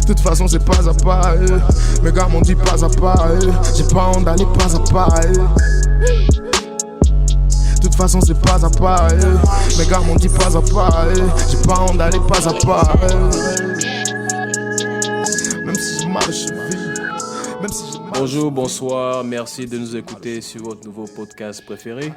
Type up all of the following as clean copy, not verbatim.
De toute façon c'est pas à pas, mes gars m'ont dit pas à pas, j'ai pas honte d'aller pas à pas, De toute façon c'est pas à pas, mes gars m'ont dit pas à pas, j'ai pas honte d'aller pas à pas, Même si j'ai mal aux chevilles, même si j'ai mal. Bonjour, bonsoir, merci de nous écouter sur votre nouveau podcast préféré.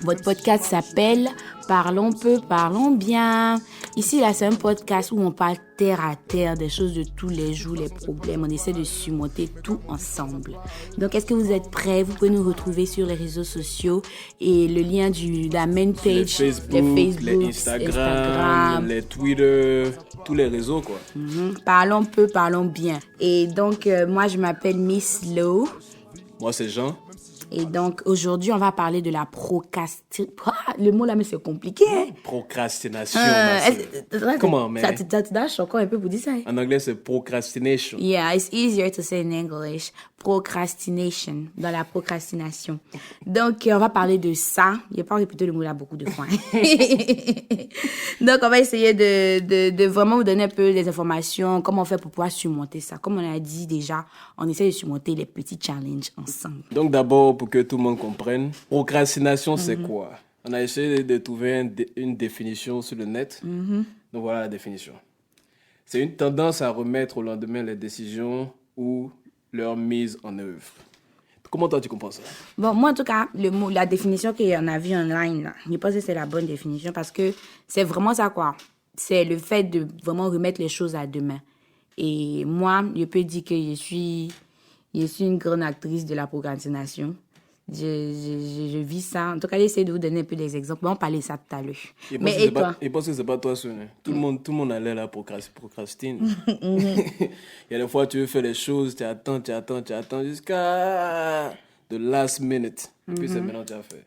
Votre podcast s'appelle Parlons peu, parlons bien. Ici, là, c'est un podcast où on parle terre à terre des choses de tous les jours, les problèmes. On essaie de surmonter tout ensemble. Donc, est-ce que vous êtes prêts? Vous pouvez nous retrouver sur les réseaux sociaux et le lien de la main page, les Facebook, les Instagram, les Twitter, tous les réseaux, quoi. Parlons peu, parlons bien. Et donc, moi, je m'appelle Miss Low. Moi, c'est Jean. Et donc, aujourd'hui, on va parler de la procrastination. Le mot là, mais c'est compliqué. Procrastination. Comment, mais... Ça te lâche encore un peu pour dire ça. En anglais, c'est procrastination. Yeah, it's easier to say in English. Procrastination, dans la procrastination. Donc, on va parler de ça. Je n'ai pas répété le mot là beaucoup de fois. Donc, on va essayer de vraiment vous donner un peu des informations, comment on fait pour pouvoir surmonter ça. Comme on a dit déjà, on essaie de surmonter les petits challenges ensemble. Donc, d'abord, pour que tout le monde comprenne, procrastination, c'est quoi? On a essayé de trouver une définition sur le net. Donc, voilà la définition. C'est une tendance à remettre au lendemain les décisions ou leur mise en œuvre. Comment toi, tu comprends ça? Bon, moi, en tout cas, la définition qu'on a vue online, là, je pense que c'est la bonne définition parce que c'est vraiment ça, quoi. C'est le fait de vraiment remettre les choses à demain. Et moi, je peux dire que je suis une grande actrice de la procrastination. Je vis ça. En tout cas, j'essaie de vous donner un peu des exemples. On parlait de ça tout à l'heure. Mais et toi? Je pense que c'est pas toi seul. Tout le monde a l'air là procrastine. Il y a des fois, tu veux faire les choses, tu attends jusqu'à the last minute. Et puis c'est maintenant que tu as fait.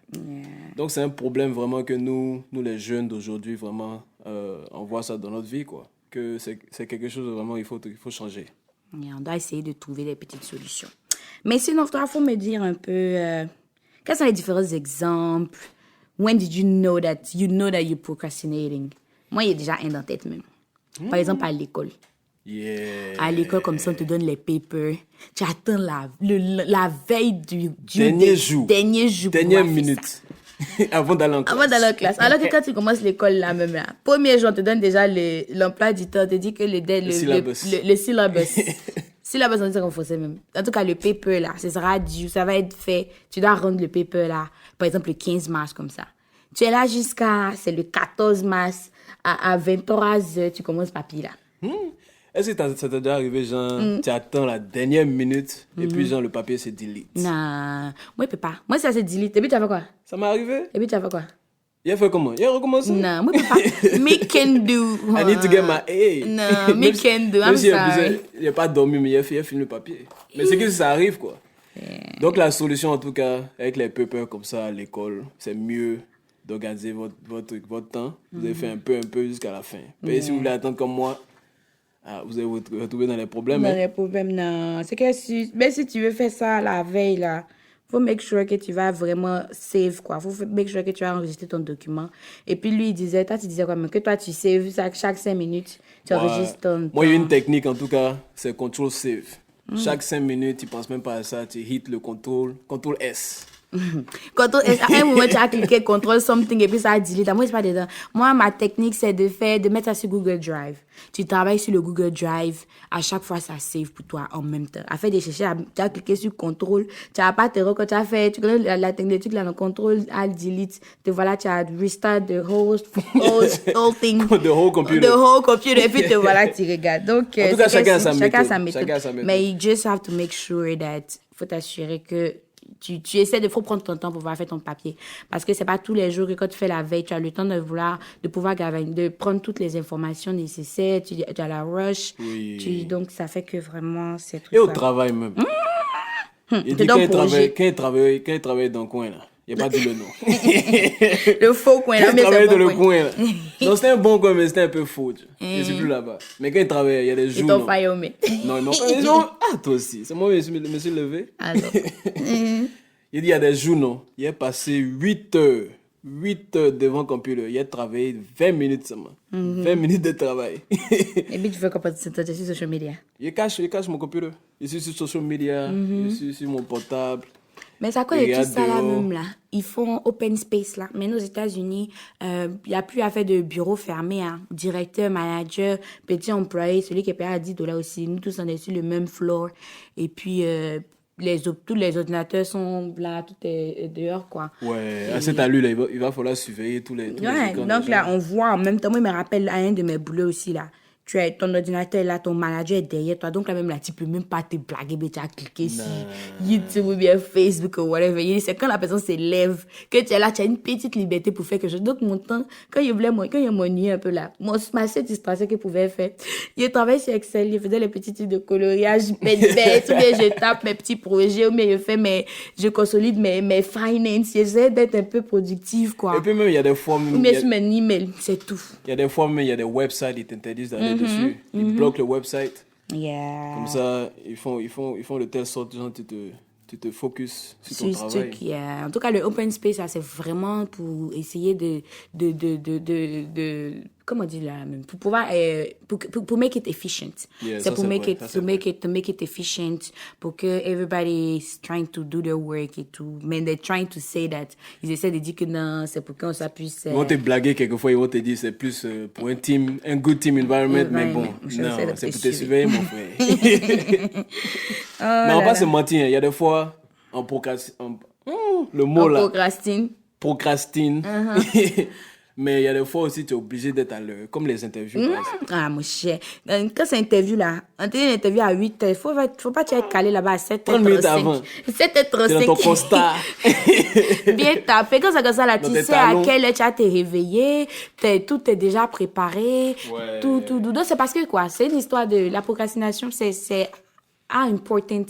Donc, c'est un problème vraiment que nous les jeunes d'aujourd'hui, vraiment, on voit ça dans notre vie, quoi. Que c'est quelque chose vraiment, il faut changer. Et on doit essayer de trouver des petites solutions. Mais sinon, il faut me dire un peu, quels sont les différents exemples? When did you know that you're procrastinating? Moi, il y a déjà un dans la tête même. Par exemple, à l'école. Yeah. À l'école, comme ça, on te donne les papers. Tu attends la veille du dernier jour. Dernière minute. Avant d'aller en classe. Alors que quand tu commences l'école, là, même là, premier jour, on te donne déjà l'emploi du temps, on te dit que le syllabus. Syllabus, on dit en français même. En tout cas, le paper, là, ça sera dû, ça va être fait. Tu dois rendre le paper, là, par exemple, le 15 mars, comme ça. Tu es là c'est le 14 mars, à 23h, tu commences papier, là. Est-ce que ça t'est déjà arrivé, genre, tu attends la dernière minute, et puis, genre, le papier, c'est delete? Non, moi, je peux pas. Moi, ça, c'est delete. Et puis, tu as fait quoi? Ça m'est arrivé. Et puis, tu as fait quoi? Il a fait comment? Il a recommencé? Non, moi, je peux pas. Me can do. I need to get my A. Non, me can do. I'm sorry. Il n'a pas dormi, mais il a fini le papier. Mais c'est que ça arrive, quoi. Yeah. Donc, la solution, en tout cas, avec les papers comme ça à l'école, c'est mieux d'organiser votre temps. Vous avez fait un peu jusqu'à la fin. Mais si vous voulez attendre comme moi, vous allez vous retrouver dans les problèmes. Dans les problèmes, non. C'est que si tu veux faire ça la veille, là, faut make sure que tu vas vraiment save, quoi. Faut make sure que tu vas enregistrer ton document. Et puis lui, tu disais quoi, mais que toi, tu saves chaque 5 minutes, tu enregistres ton... Moi, il y a une technique, en tout cas, c'est Control Save. Chaque 5 minutes, tu ne penses même pas à ça, tu hits le Control S. Contrôle, à un moment, tu as cliqué Control something et puis ça a delete. Moi, c'est pas dedans. Moi, ma technique, c'est de mettre ça sur Google Drive. Tu travailles sur le Google Drive. À chaque fois, ça save pour toi en même temps. Afin de chercher, tu as cliqué sur Control. Tu n'as pas quand tu as fait, tu connais la technique, tu cliques dans Control, delete. Te voilà, tu as restart the whole thing. The whole computer. Et puis te voilà, tu regardes. Donc, en tout cas, chacun a sa méthode. Mais you just have to make sure that, faut t'assurer que tu essaies de prendre ton temps pour pouvoir faire ton papier. Parce que c'est pas tous les jours que quand tu fais la veille, tu as le temps de pouvoir de prendre toutes les informations nécessaires, tu as la rush. Oui. Donc, ça fait que vraiment, c'est tout. Et au travail même. Il dit quand il travaille dans le coin, là. Il n'y a pas dit le nom. Le faux coin, là. Il travaille dans le coin, là. Non, c'était un bon coin, mais c'était un peu faux. Je ne suis plus là-bas. Mais quand il travaille, il y a des jours. Ils t'ont failli au Non. Toi aussi. C'est moi, je me suis levé. Alors. Il dit, il y a des jours, non. Il est passé 8 8 heures devant le computer. Il y a travaillé 20 minutes seulement. 20 minutes de travail. Et puis tu fais quoi pendant ce temps? Tu es sur social media? Je cache mon computer. Je suis sur social media, je suis sur mon portable. Mais c'est à cause de tout ça là même là. Ils font open space là. Mais aux États-Unis, il n'y a plus à faire de bureau fermé. Hein. Directeur, manager, petit employé, celui qui est payé à $10 aussi. Nous tous on est sur le même floor. Et puis tous les ordinateurs sont là, tout est dehors quoi. Ouais, à cette allure là, il va falloir surveiller tous les Ouais, écrans donc des là gens. on voit en même temps. Moi, il me rappelle à un de mes boulots aussi là. Tu as ton ordinateur là, ton manager est derrière toi. Donc là même là, tu peux même pas te blaguer, mais tu as cliqué sur YouTube ou bien Facebook ou whatever. C'est quand la personne se lève que tu es là, tu as une petite liberté pour faire quelque chose. Donc mon temps, quand il m'ennuyait un peu là, ma seule distraction qu'il pouvait faire, je travaillais sur Excel, je faisais les petits trucs de coloriage, bête, ou bien je tape mes petits projets, ou bien je consolide mes finances. J'essaie d'être un peu productive quoi. Et puis même, il y a des fois... Ou bien sur mes emails, c'est tout. Il y a des fois, mais il y a des websites, ils t'interdisent d'aller dessus. Ils bloquent le website. Yeah. Comme ça, ils font de telle sorte, genre, tu te focus sur ton travail. En tout cas, le open space, ça, c'est vraiment pour essayer de comment dire là même, pour pouvoir, pour make it efficient. Yeah, c'est ça, pour c'est make vrai, it, ça, c'est to make it efficient, pour que everybody is trying to do their work et tout. Mais they're trying to say that, ils essaient de dire que non, c'est pour qu'on ça puisse... Ils vont te blaguer quelquefois, ils vont te dire c'est plus pour un good team environment, mais bon, non, c'est pour te surveiller, mon frère. Mais on va pas se mentir, il y a des fois, on procrastine, le mot là, procrastine. Mais il y a des fois aussi, tu es obligé d'être à l'heure, comme les interviews. Par exemple. Ah, mon cher. Quand c'est interview là, on te dit une interview à 8 h, faut pas tu être calé là-bas à 7h35. 30 minutes avant. 7h35. C'est dans ton constat. Bien tapé. Quand c'est comme ça là, tu sais talons. à quelle heure tu as te réveillé, tout est déjà préparé. Ouais. Tout. Donc c'est parce que quoi, c'est une histoire de la procrastination, c'est important.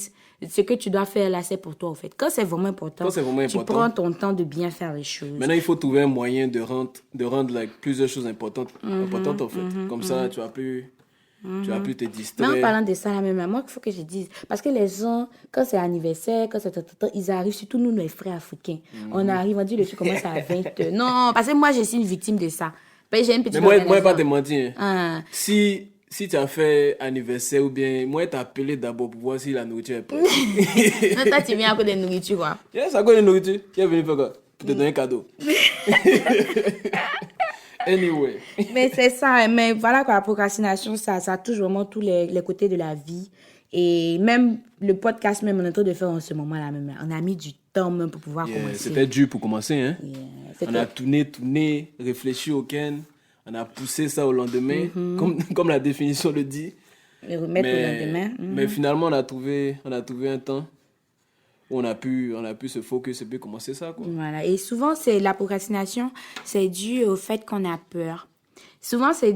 Ce que tu dois faire là, c'est pour toi, en fait. Quand c'est vraiment important, tu prends ton temps de bien faire les choses. Maintenant, il faut trouver un moyen de rendre like, plusieurs choses importantes en fait. Comme ça, tu vas plus te distraire. Mais en parlant de ça, là, même, moi, il faut que je dise. Parce que les gens, quand c'est anniversaire, quand c'est ils arrivent, surtout nous, les frères africains. On arrive, on dit le truc commence à 20 h. Non, parce que moi, je suis une victime de ça. J'ai une petite Mais moi, pas te mentir. Ah. Si tu as fait anniversaire ou bien, moi, t'appeler d'abord pour voir si la nourriture est prête. Non, toi, tu viens à cause de nourriture, quoi. Yes, à cause de nourriture. Tu es venu faire quoi? Pour te donner un cadeau. Anyway. Mais c'est ça. Mais voilà, quoi, la procrastination, ça touche vraiment tous les côtés de la vie. Et même le podcast, même, on est en train de faire en ce moment-là, même. On a mis du temps même pour pouvoir commencer. C'était dur pour commencer, hein. Yeah, on a tourné, réfléchi au Ken. On a poussé ça au lendemain, comme la définition le dit. Le remettre au lendemain. Mais finalement, on a trouvé un temps où on a pu se focus et puis commencer ça, quoi. Voilà. Et souvent, la procrastination, c'est dû au fait qu'on a peur. Souvent, c'est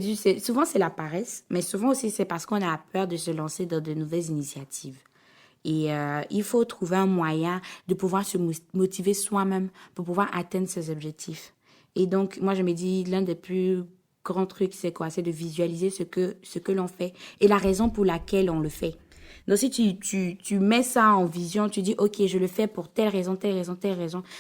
la paresse, mais souvent aussi, c'est parce qu'on a peur de se lancer dans de nouvelles initiatives. Et il faut trouver un moyen de pouvoir se motiver soi-même pour pouvoir atteindre ses objectifs. Et donc, moi, je me dis, l'un des plus grands trucs, c'est quoi? C'est de visualiser ce que l'on fait et la raison pour laquelle on le fait. Donc, si tu mets ça en vision, tu dis, OK, je le fais pour telle raison,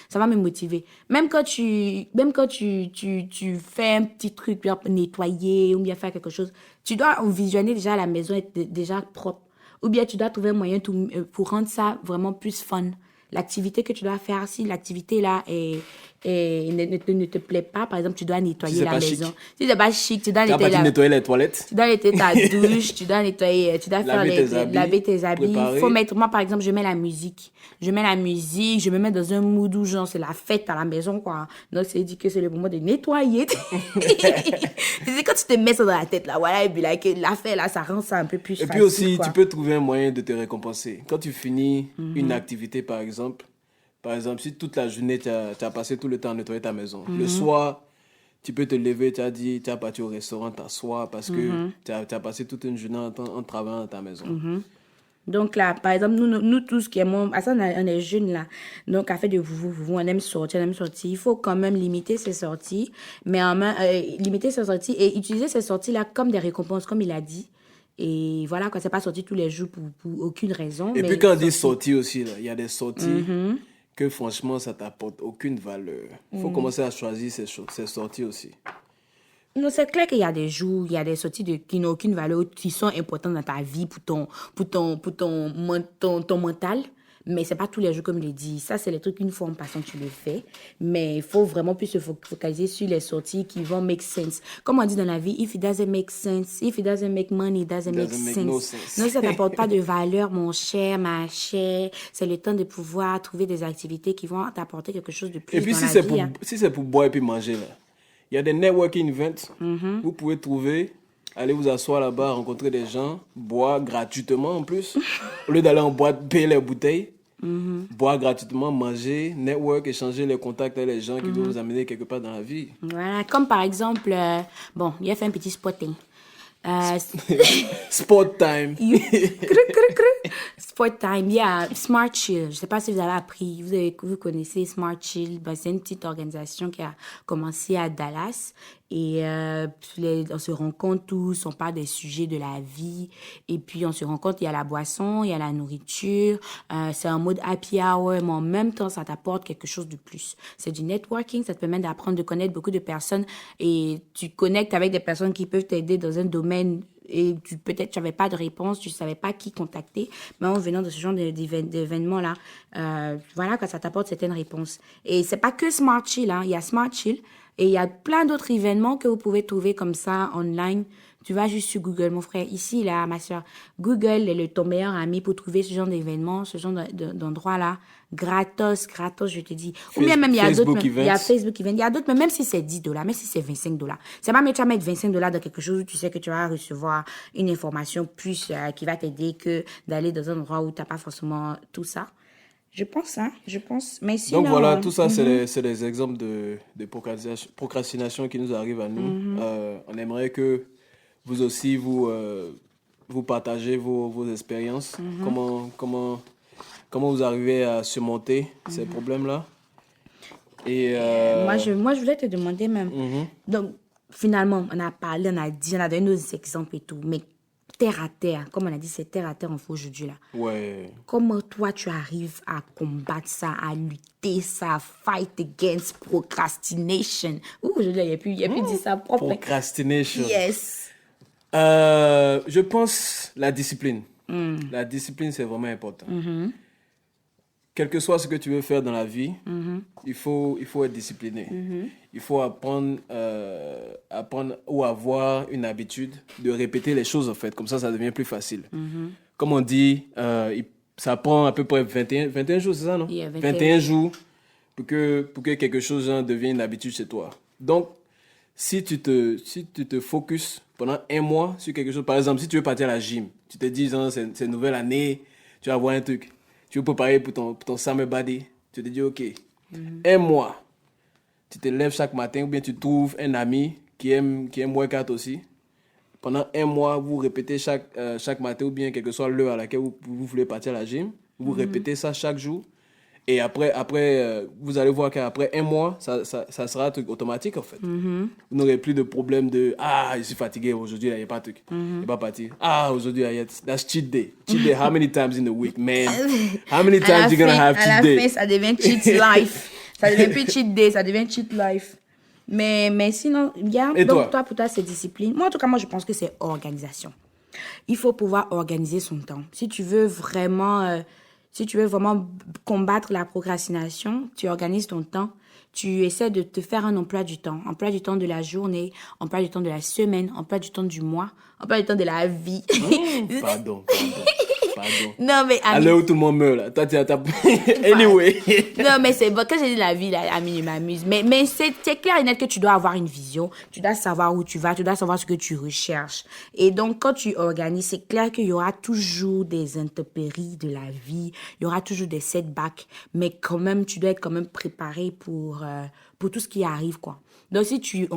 ça va me motiver. Même quand tu fais un petit truc, bien nettoyer ou bien faire quelque chose, tu dois visionner déjà la maison être déjà propre. Ou bien tu dois trouver un moyen pour rendre ça vraiment plus fun. L'activité que tu dois faire, si l'activité là ne te plaît pas, par exemple, tu dois nettoyer la maison. Chic. Si c'est pas chic, tu dois nettoyer les toilettes. Tu dois nettoyer ta douche, tu dois nettoyer, tu dois laver tes habits. Préparer. Faut mettre, moi par exemple, je mets la musique, je me mets dans un mood où genre c'est la fête à la maison, quoi. Donc c'est dit que c'est le moment de nettoyer. C'est quand tu te mets ça dans la tête là, voilà, et puis là, l'affaire là, ça rend ça un peu plus facile. Et puis aussi, quoi. tu peux trouver un moyen de te récompenser. Quand tu finis une activité, par exemple, si toute la journée, tu as passé tout le temps à nettoyer ta maison, le soir, tu peux te lever, tu as parti au restaurant, t'asseoir parce que tu as passé toute une journée en travaillant dans ta maison. Donc là, par exemple, nous tous qui aimons, on est jeunes là, donc à fait de vous, on aime sortir. Il faut quand même limiter ses sorties, mais limiter ses sorties et utiliser ces sorties-là comme des récompenses, comme il a dit. Et voilà, quoi, c'est pas sorti tous les jours pour aucune raison. Et puis quand on dit sortie aussi, il y a des sorties que franchement, ça t'apporte aucune valeur. Il faut commencer à choisir ses sorties aussi. Non, c'est clair qu'il y a des jours, il y a des sorties qui n'ont aucune valeur, qui sont importantes dans ta vie ton mental. Mais c'est pas tous les jours, comme je l'ai dit. Ça, c'est les trucs qu'une fois en passant, tu le fais. Mais il faut vraiment plus se focaliser sur les sorties qui vont make sense. Comme on dit dans la vie, if it doesn't make sense, if it doesn't make money, it doesn't make sense. No sense. Non, ça t'apporte pas de valeur, mon cher, ma chère. C'est le temps de pouvoir trouver des activités qui vont t'apporter quelque chose de plus Et puis, dans si la c'est vie. si c'est pour boire et puis manger, là, il y a des networking events. Vous pouvez trouver, aller vous asseoir là-bas, rencontrer des gens, boire gratuitement en plus. Au lieu d'aller en boîte, payer les bouteilles. Boire gratuitement, manger, network, échanger les contacts avec les gens qui vont vous amener quelque part dans la vie. Voilà, comme par exemple, bon, il a fait un petit spotting. Sport time. Sport time, il y a Smart Chill. Je ne sais pas si vous avez appris, vous connaissez Smart Chill. Ben, c'est une petite organisation qui a commencé à Dallas. Et on se rencontre tous, on parle des sujets de la vie. Et puis, on se rencontre, il y a la boisson, il y a la nourriture. C'est un mode happy hour, mais en même temps, ça t'apporte quelque chose de plus. C'est du networking, ça te permet d'apprendre, de connaître beaucoup de personnes. Et tu connectes avec des personnes qui peuvent t'aider dans un domaine et peut-être tu n'avais pas de réponse, tu ne savais pas qui contacter. Mais en venant de ce genre d'événements-là, voilà, quand ça t'apporte certaines réponses. Et c'est pas que Smart Chill, hein. Il y a Smart Chill. Et il y a plein d'autres événements que vous pouvez trouver comme ça, online. Tu vas juste sur Google, mon frère. Ici, là, ma soeur, Google est ton meilleur ami pour trouver ce genre d'événements, ce genre d'endroits-là. Gratos, je te dis. Ou bien même, il y a d'autres. Il y a Facebook Events. Il y a d'autres, mais même si c'est $10, même si c'est $25. C'est pas, mais tu vas mettre $25 dans quelque chose où tu sais que tu vas recevoir une information plus qui va t'aider que d'aller dans un endroit où tu n'as pas forcément tout ça. Je pense. Mais sinon, donc voilà, tout ça, c'est les exemples de procrastination qui nous arrivent à nous. On aimerait que vous aussi, vous partagez vos expériences. Comment vous arrivez à surmonter ces problèmes-là. Et moi, je voulais te demander même. Donc, finalement, on a parlé, on a dit, on a donné nos exemples et tout, mais terre à terre, comme on a dit, c'est terre à terre en fait aujourd'hui là. Ouais. Comment toi tu arrives à combattre ça, à lutter ça, fight against procrastination? Ouh, je dis, il n'y a plus dit ça propre. Procrastination. Yes. Je pense la discipline. La discipline, c'est vraiment important. Quel que soit ce que tu veux faire dans la vie, il faut être discipliné. Il faut apprendre ou avoir une habitude de répéter les choses, en fait. Comme ça devient plus facile. Comme on dit, ça prend à peu près 21 jours, c'est ça, non? Yeah, 21 jours pour que quelque chose devienne une habitude chez toi. Donc, si tu te focuses pendant un mois sur quelque chose, par exemple, si tu veux partir à la gym, tu te dis, c'est une nouvelle année, tu vas voir un truc. Tu veux préparer pour ton summer body. Tu te dis, OK, un mois, tu te lèves chaque matin ou bien tu trouves un ami qui aime workout aussi. Pendant un mois, vous répétez chaque matin ou bien quelle que soit l'heure à laquelle vous voulez partir à la gym. Vous répétez ça chaque jour. Et après vous allez voir qu'après un mois, ça sera un truc automatique en fait. Vous n'aurez plus de problème de « Ah, je suis fatigué aujourd'hui, il n'y a pas de truc. Il n'est pas parti. Ah, aujourd'hui, that's cheat day. Cheat day, how many times in a week, man? How many times you gonna have cheat day? À la fin, ça devient cheat life. Ça devient plus cheat day, ça devient cheat life. Mais sinon, pour toi, c'est discipline. Moi, en tout cas, je pense que c'est organisation. Il faut pouvoir organiser son temps. Si tu veux vraiment combattre la procrastination, tu organises ton temps, tu essaies de te faire un emploi du temps de la journée, emploi du temps de la semaine, emploi du temps du mois, emploi du temps de la vie. Pardon. Non, mais à l'heure où tout le monde meurt, là. Toi, anyway. Non, mais c'est bon. Quand j'ai dit la vie, là, Ami, je m'amuse. Mais c'est clair et net que tu dois avoir une vision. Tu dois savoir où tu vas. Tu dois savoir ce que tu recherches. Et donc, quand tu organises, c'est clair qu'il y aura toujours des intempéries de la vie. Il y aura toujours des setbacks. Mais quand même, tu dois être quand même préparé pour tout ce qui arrive, quoi. Donc, si tu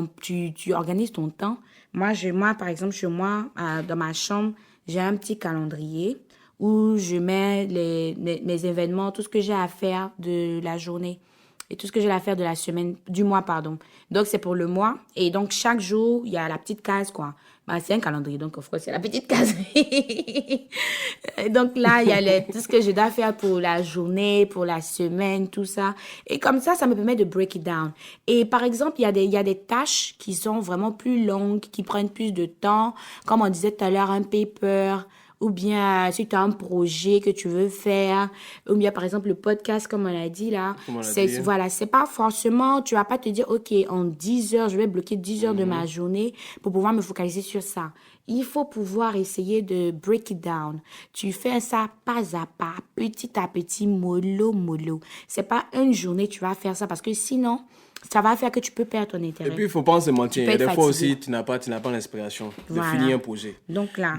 organises ton temps, moi, par exemple, chez moi, dans ma chambre, j'ai un petit calendrier où je mets mes événements, tout ce que j'ai à faire de la journée et tout ce que j'ai à faire de la semaine, du mois, pardon. Donc, c'est pour le mois. Et donc, chaque jour, il y a la petite case, quoi. Bah, c'est un calendrier, donc of course, c'est la petite case. Donc là, il y a tout ce que je dois faire pour la journée, pour la semaine, tout ça. Et comme ça me permet de break it down. Et par exemple, il y a des tâches qui sont vraiment plus longues, qui prennent plus de temps. Comme on disait tout à l'heure, un paper, ou bien si tu as un projet que tu veux faire, ou bien par exemple le podcast, comme on a dit là, voilà, c'est pas forcément, tu vas pas te dire, ok, en 10 heures, je vais bloquer 10 heures de ma journée pour pouvoir me focaliser sur ça. Il faut pouvoir essayer de break it down. Tu fais ça pas à pas, petit à petit, mollo. C'est pas une journée tu vas faire ça parce que sinon, ça va faire que tu peux perdre ton intérêt. Et puis, il faut pas se mentir. Des fois aussi, tu n'as pas l'inspiration de finir un projet. Donc là,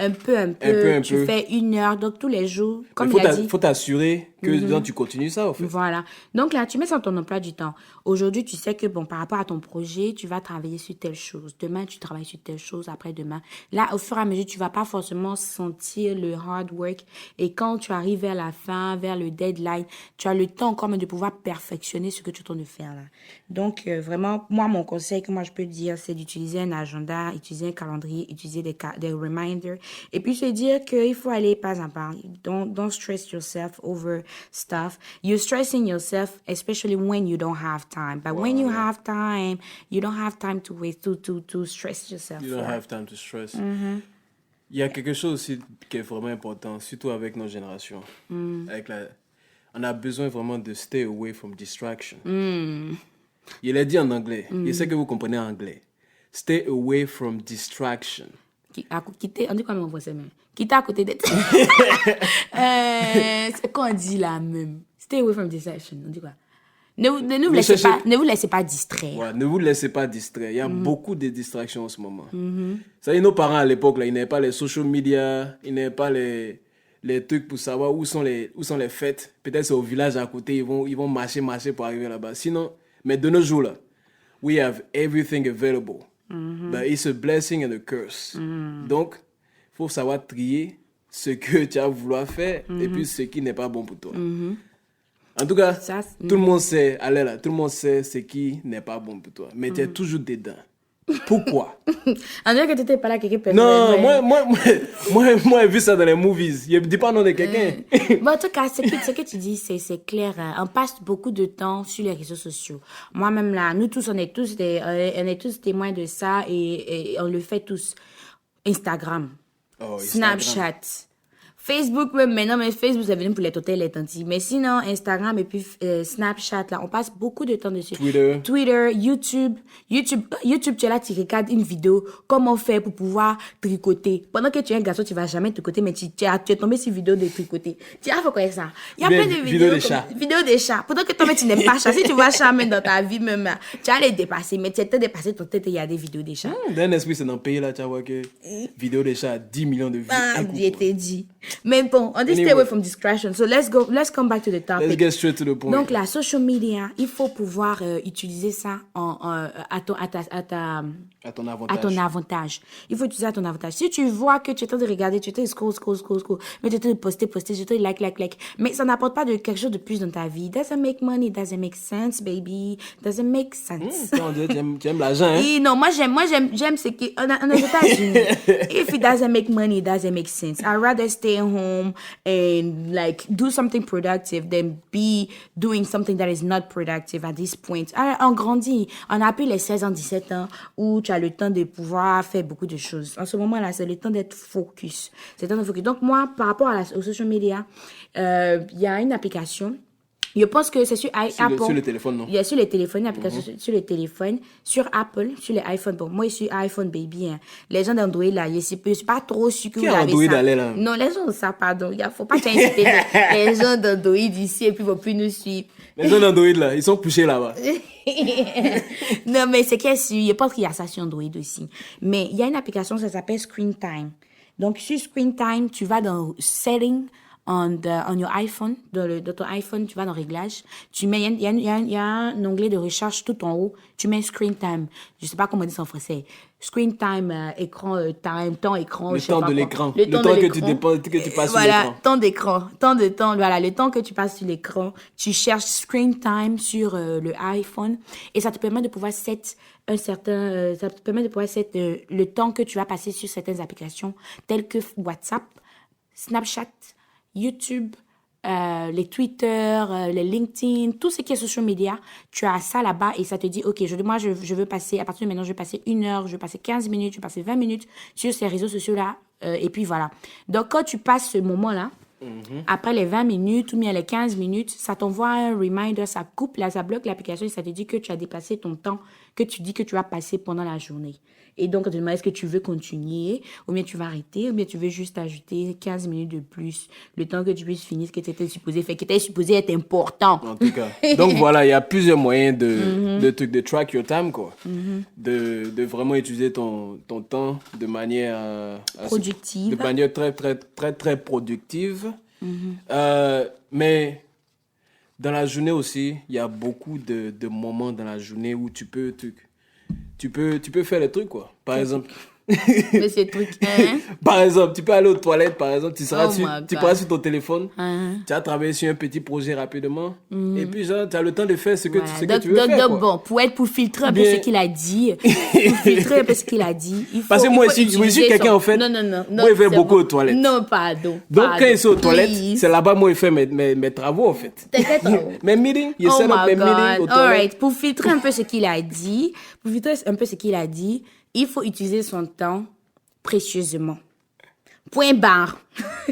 un peu, tu fais 1 heure, donc tous les jours, comme il a dit. Il faut t'assurer que tu continues ça, en fait. Voilà. Donc là, tu mets ça dans ton emploi du temps. Aujourd'hui, tu sais que, bon, par rapport à ton projet, tu vas travailler sur telle chose. Demain, tu travailles sur telle chose, après-demain. Là, au fur et à mesure, tu vas pas forcément sentir le hard work. Et quand tu arrives vers la fin, vers le deadline, tu as le temps encore même de pouvoir perfectionner ce que tu es en train de faire là. Donc, vraiment, moi, mon conseil que moi, je peux dire, c'est d'utiliser un agenda, utiliser un calendrier, utiliser des reminders. Et puis, se dire qu'il faut aller pas à pas. Don't stress yourself over stuff. You're stressing yourself, especially when you don't have time. But when you have time, you don't have time to waste, to stress yourself. You don't have time to stress. Il y a quelque chose aussi qui est vraiment important, surtout avec nos générations. On a besoin vraiment de stay away from distraction. Il est dit en anglais. Je sais que vous comprenez en anglais. Stay away from distraction. On dit quoi en français même? Quitter à côté d'être. C'est quoi on dit là même? Stay away from distraction. On dit quoi? Ne vous laissez pas distraire. Ouais, ne vous laissez pas distraire. Il y a beaucoup de distractions en ce moment. Ça y est, nos parents à l'époque, là, ils n'avaient pas les social media, ils n'avaient pas les trucs pour savoir où sont les fêtes. Peut-être c'est au village à côté, ils vont marcher pour arriver là-bas. Sinon, mais de nos jours là, we have everything available. But it's a blessing and a curse. Donc, il faut savoir trier ce que tu vas vouloir faire et puis ce qui n'est pas bon pour toi. En tout cas, tout le monde sait, allez là, tout le monde sait ce qui n'est pas bon pour toi. Mais tu es toujours dedans. Pourquoi? On dirait que tu n'étais pas là, quelqu'un. Non, moi, j'ai vu ça dans les movies. Je ne dis pas non de quelqu'un. Bon, en tout cas, ce que tu dis, c'est clair. On passe beaucoup de temps sur les réseaux sociaux. Moi-même, là, nous tous, on est tous témoins de ça et on le fait tous. Instagram. Snapchat. Facebook, même maintenant, mais Facebook, c'est venu pour les totales, les tantis. Mais sinon, Instagram et puis Snapchat, là, on passe beaucoup de temps dessus. Twitter, YouTube, tu es là, tu regardes une vidéo, comment faire pour pouvoir tricoter. Pendant que tu es un garçon, tu vas jamais tricoter, mais tu es tombé sur une vidéo de tricoter. Tu as fait quoi avec ça? Il y a plein de vidéos. Vidéos des chats. Pendant que toi, tu n'aimes pas chat. Si tu vois chat, même dans ta vie, même, tu vas les dépasser. Mais tu as dépassé ton tête et il y a des vidéos des chats. D'un esprit, c'est dans le pays, là, tu vois que vidéo des chats, 10 millions de vues. J'étais dit. Mais bon, on dit stay away from distraction. So let's come back to the topic. Let's get straight to the point. Donc la social media, il faut pouvoir utiliser ça à ton avantage. Il faut utiliser à ton avantage. Si tu vois que tu es en train de regarder, tu es en train de scroll, mais tu es en train de poster, tu es en train de like, mais ça n'apporte pas de quelque chose de plus dans ta vie. Doesn't make money, doesn't make sense, baby. Doesn't make sense. Tu aimes l'argent, hein? Et non, moi j'aime ce qui on est aux États-Unis. If it doesn't make money, it doesn't make sense. I'd rather stay home and like do something productive than be doing something that is not productive at this point. On grandit, on a plus les 16 ans, 17 ans où tu as le temps de pouvoir faire beaucoup de choses. En ce moment-là, c'est le temps d'être focus. C'est le temps de focus. Donc moi, par rapport aux social media, il y a une application. Je pense que c'est sur Apple. Sur le téléphone, non? Il y a sur les téléphones, une application sur les téléphones, sur Apple, sur les iPhones. Bon, moi, je suis iPhone baby. Hein. Les gens d'Android, là, je ne suis pas trop sûr que vous avez Android ça. Là? Non, les gens ont ça, pardon. Il ne faut pas inciter les gens d'Android ici et puis ils ne vont plus nous suivre. Les gens d'Android, là, ils sont couchés là-bas. Non, mais c'est qu'il je pense qu'il y a ça sur Android aussi. Mais il y a une application, ça s'appelle Screen Time. Donc, sur Screen Time, tu vas dans Settings, on your iPhone, dans ton iPhone, tu vas dans Réglages, tu mets, il y a un onglet de recherche tout en haut, tu mets Screen Time. Je sais pas comment dire ça en français. Screen Time, écran, temps écran. Le je sais temps pas de quoi. l'écran. Le Le temps temps de que l'écran. tu passes sur Voilà, l'écran. temps d'écran, voilà, le temps que tu passes sur l'écran, tu cherches Screen Time sur le iPhone et ça te permet de pouvoir set le temps que tu vas passer sur certaines applications telles que WhatsApp, Snapchat, YouTube, les Twitter, les LinkedIn, tout ce qui est social media, tu as ça là-bas et ça te dit, OK, je veux passer, à partir de maintenant, je vais passer 1 heure, je vais passer 15 minutes, je vais passer 20 minutes sur ces réseaux sociaux-là. Et puis voilà. Donc, quand tu passes ce moment-là, après les 20 minutes ou bien les 15 minutes, ça t'envoie un reminder, ça coupe, là, ça bloque l'application et ça te dit que tu as dépassé ton temps que tu dis que tu vas passer pendant la journée. Et donc, on te demande est-ce que tu veux continuer ou bien tu vas arrêter ou bien tu veux juste ajouter 15 minutes de plus, le temps que tu puisses finir ce que tu étais supposé faire, qui était supposé être important. En tout cas. Donc voilà, il y a plusieurs moyens de track your time, quoi. De vraiment utiliser ton temps de manière Productive. de manière très, très, très, très productive. Mais dans la journée aussi, il y a beaucoup de moments dans la journée où tu peux faire des trucs, quoi. Par exemple, Mais ces trucs, hein? par exemple, tu peux aller aux toilettes, par exemple, tu Oh my tu God. passes sur ton téléphone, Uh-huh. tu as travaillé sur un petit projet rapidement, et puis genre, tu as le temps de faire ce que Voilà. tu Donc, veux faire, quoi. bon, pour filtrer un peu Bien. ce qu'il a dit, il faut. Parce que moi aussi, utiliser quelqu'un, son- en fait, Non. moi, il fait c'est beaucoup bon. aux toilettes. Non, pardon. Donc, quand il est aux toilettes, please. c'est là-bas, moi, il fait mes travaux, en fait. T'inquiète pas. Mes meetings, il Oh set up my mes meetings aux God. toilettes. Alright. Pour filtrer un peu ce qu'il a dit, il faut utiliser son temps précieusement. Point barre.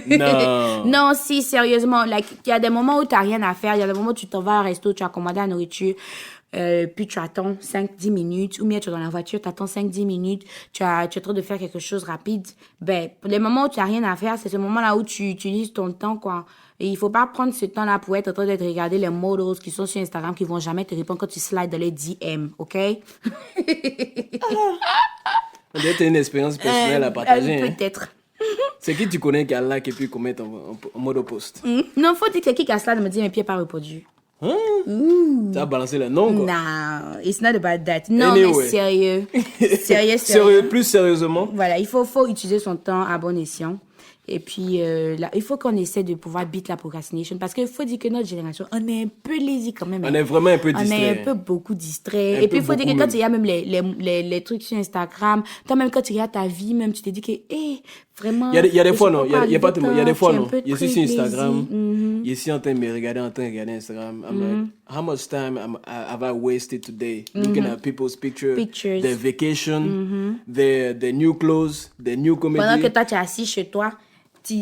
Non. Non, si, sérieusement. Like, il y a des moments où tu n'as rien à faire. Il y a des moments où tu t'en vas au resto, tu as commandé la nourriture. Puis tu attends 5-10 minutes. Ou bien tu es dans la voiture, tu attends 5-10 minutes. Tu es en train de faire quelque chose rapide. Ben, pour les moments où tu n'as rien à faire, c'est ce moment-là où tu utilises ton temps, quoi. Et il faut pas prendre ce temps-là pour être en train de regarder les models qui sont sur Instagram qui vont jamais te répondre quand tu slides dans les DM, OK? On dirait que tu as une expérience personnelle à partager. Hein. Peut-être. C'est qui tu connais qui a like et puis commet en mode post. Non, faut dire que quelqu'un qui a slide me dit mes pieds pas répondu. Hein? Tu as balancé le nom, quoi. No, it's not about that. Non, Anyway. mais sérieux. Sérieux. Sérieux, plus sérieusement. Voilà, il faut utiliser son temps à bon escient. Et puis, là, il faut qu'on essaie de pouvoir beat la procrastination. Parce qu'il faut dire que notre génération, on est un peu lazy quand même. On est vraiment un peu On est distrait. un peu beaucoup distrait. Un Et puis, peu il faut dire que beaucoup quand même. il y a même les trucs sur Instagram, toi-même, quand tu regardes ta vie, même, tu te dis que, vraiment. Il y a des fois, je non. peux Il y a pas pas arriver il y a des tard, fois, tu es un non. peu Je suis très sur lazy. Instagram. Mhm. Je suis en train de me regarder, Instagram. I'm like, how much time have I wasted today looking at people's Pictures. their vacation, their new clothes, their new Pendant comedy. que toi, tu es assis chez toi,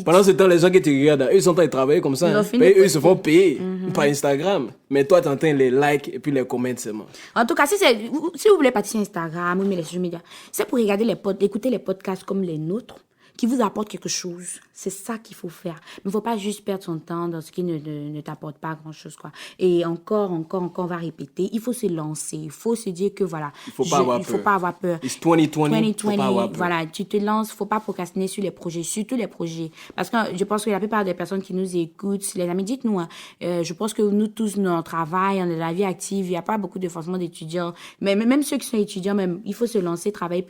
Pendant ce temps, les gens qui te regardent, eux, ils sont en train de travailler comme ça. Ils ont Hein. fini Mais de eux, ils se font poster. payer par Instagram. Mais toi, tu entends les likes et puis les comments seulement. En tout cas, si vous voulez partir sur Instagram ou les social media, c'est pour regarder écouter les podcasts comme les nôtres qui vous apportent quelque chose. C'est ça qu'il faut faire. Mais il ne faut pas juste perdre son temps dans ce qui ne t'apporte pas grand-chose, quoi. Et encore, on va répéter. Il faut se lancer. Il faut se dire que, voilà. Il faut pas avoir peur. peur. It's 2020, il faut pas avoir peur. Voilà, tu te lances, faut pas procrastiner sur les projets, surtout les projets. Parce que je pense que la plupart des personnes qui nous écoutent, les amis, dites-nous, hein, je pense que nous tous, on travaille, on a de la vie active, il n'y a pas beaucoup de forcément d'étudiants. Mais même ceux qui sont étudiants, même, il faut se lancer, travailler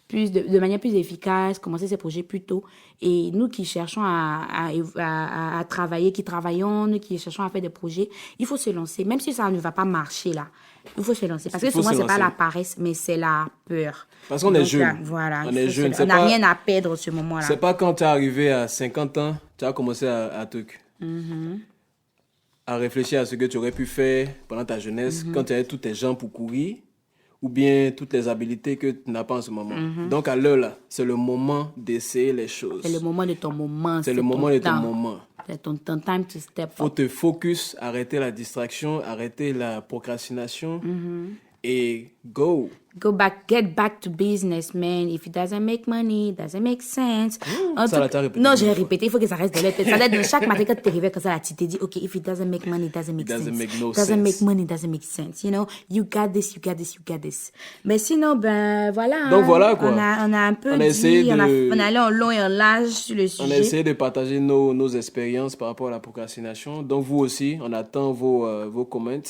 de manière plus efficace, commencer ces projets plus tôt. Et nous qui cherchons à travailler, qui travaillons, nous qui cherchons à faire des projets, il faut se lancer. Même si ça ne va pas marcher là, il faut se lancer. Parce que Il faut souvent, se c'est pas lancer. la paresse, mais c'est la peur. Parce qu'on est Donc, jeune. là, voilà. On il est faut se- jeune. On C'est n'a pas- rien à perdre ce moment-là. C'est pas quand tu es arrivé à 50 ans, tu as commencé à réfléchir à ce que tu aurais pu faire pendant ta jeunesse, quand tu avais tous tes jambes pour courir, ou bien toutes les habilités que tu n'as pas en ce moment. Donc à l'heure là, c'est le moment d'essayer les choses. C'est le moment de ton moment. C'est le moment de ton moment. C'est ton time to step Faut up. te focus, arrêter la distraction, arrêter la procrastination et go. Get back to business, man. If it doesn't make money, it doesn't make sense. Ça, là, t'as répété non, une j'ai fois. répété, il faut que ça reste dans la tête. Ça doit être chaque matin quand tu te réveilles comme ça, là, tu t'es dit, OK, if it doesn't make money, it doesn't make sense. Doesn't make money, it doesn't make sense. You know, you got this, you got this, you got this. Mais sinon, ben, voilà. Donc, voilà, quoi. On a un peu On a essayé dit, de- on a allé en long et en large sur le sujet. On a essayé de partager nos expériences par rapport à la procrastination. Donc, vous aussi, on attend vos comments,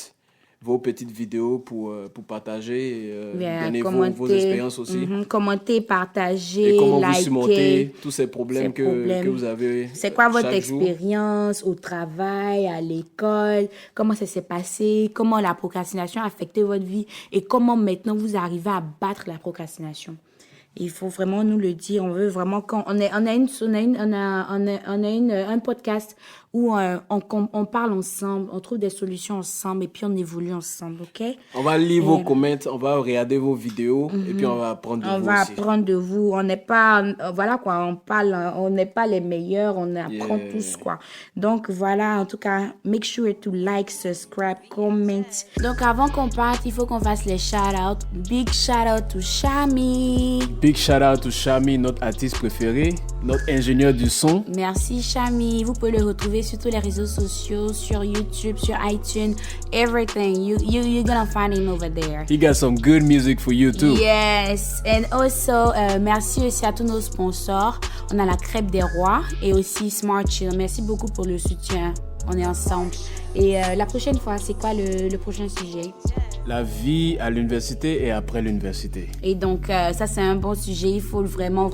vos petites vidéos pour partager et donner vos expériences aussi. Commenter, partager, Et comment liker. vous surmontez tous ces problèmes que vous avez. C'est quoi votre chaque jour. expérience au travail, à l'école? Comment ça s'est passé? Comment la procrastination a affecté votre vie? Et comment maintenant vous arrivez à battre la procrastination? Il faut vraiment nous le dire. On veut vraiment on a un podcast où on parle ensemble, on trouve des solutions ensemble et puis on évolue ensemble, ok? On va lire vos comments, on va regarder vos vidéos et puis on va apprendre de On vous va aussi. apprendre de vous. On n'est pas, voilà quoi, on parle, on n'est pas les meilleurs, on apprend tous quoi. Donc voilà, en tout cas, make sure to like, subscribe, comment. Donc avant qu'on parte, il faut qu'on fasse les shout-out. Big shout-out to Shami. Big shout out to Shami, notre artiste préféré, notre ingénieur du son. Merci Shami. Vous pouvez le retrouver sur tous les réseaux sociaux, sur YouTube, sur iTunes, everything. You're gonna find him over there. He got some good music for you too. Yes, and also merci aussi à tous nos sponsors. On a la Crêpe des Rois et aussi Smart Chill. Merci beaucoup pour le soutien. On est ensemble. Et la prochaine fois, c'est quoi le prochain sujet? La vie à l'université et après l'université. Et donc, ça, c'est un bon sujet. Il faut vraiment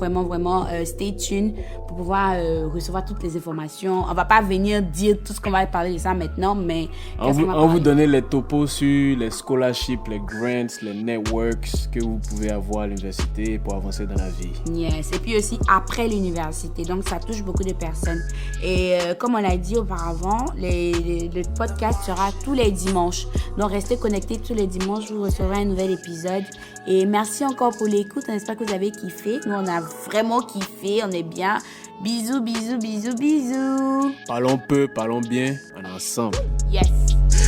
stay tuned pour pouvoir recevoir toutes les informations. On va pas venir dire tout ce qu'on va parler de ça maintenant, mais... On vous donner les topos sur les scholarships, les grants, les networks que vous pouvez avoir à l'université pour avancer dans la vie. Yes. Et puis aussi après l'université. Donc, ça touche beaucoup de personnes. Et comme on l'a dit auparavant, le podcast sera tous les dimanches. Donc, restez connectés tous les dimanches. Vous recevrez un nouvel épisode. Et merci encore pour l'écoute. On espère que vous avez kiffé. Nous, on a vraiment kiffé. On est bien. Bisous, bisous, bisous, bisous. Parlons peu, parlons bien, on est ensemble. Yes.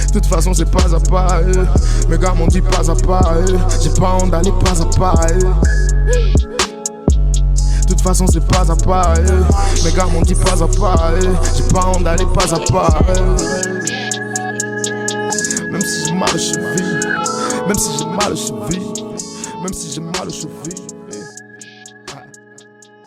De toute façon c'est pas à pas, mes gars m'ont dit pas à pas, j'ai pas honte d'aller pas à pas, De toute façon c'est pas à pas, mes gars m'ont dit pas à pas, j'ai pas honte d'aller pas à pas, Même si j'ai mal aux chevilles, même si j'ai mal aux chevilles, même si j'ai mal aux chevilles.